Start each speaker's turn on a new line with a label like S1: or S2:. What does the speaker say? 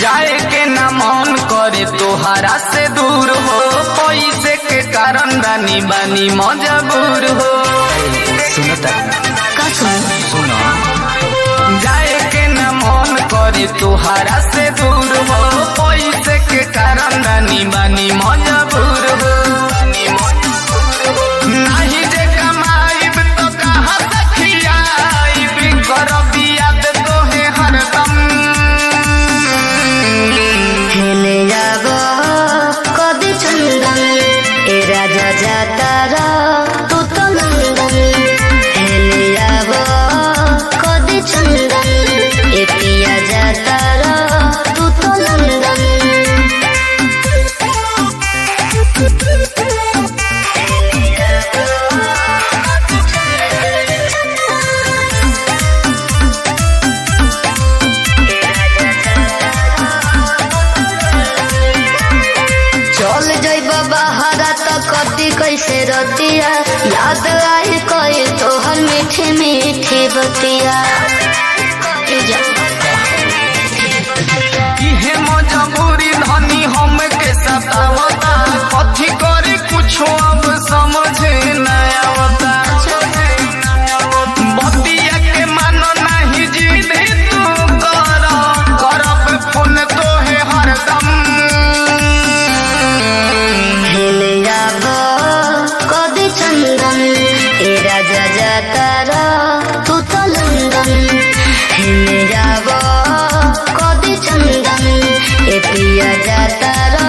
S1: जाए के ना मन करे तोहरा से दूर हो, पैसे के कारण रानी बानी मजबूर हो। सुनो जाए के ना मन करे तोहरा से दूर हो, पैसे के कारण रानी बानी मजबूर हो। नहीं जे कमाईब तो कहाँ से खियाईब, करब याद तोहे हरदम।
S2: हेले जाबो कदी चंदन ए राजा जातारा तू तो नंदन। हेले जाबो कदी चंदन ए पिया जातारा तू तो नंदन। चल जइब बहरा त कति कैसे रतिया, याद आई कई तोहर मीठी मीठी बतिया।
S1: इहे मजबूरी धनी हम के सतावता, कथी करे कुछ अब समझ न आवता। बतिया के मानो नहीं जिद तू कर, करब फोन तोहे हरदम।
S2: हेले जाबो कदी चंदन ए राजा जातारा तू तो लंदन। हेले जाबो कदी चंदन ए पिया जातारा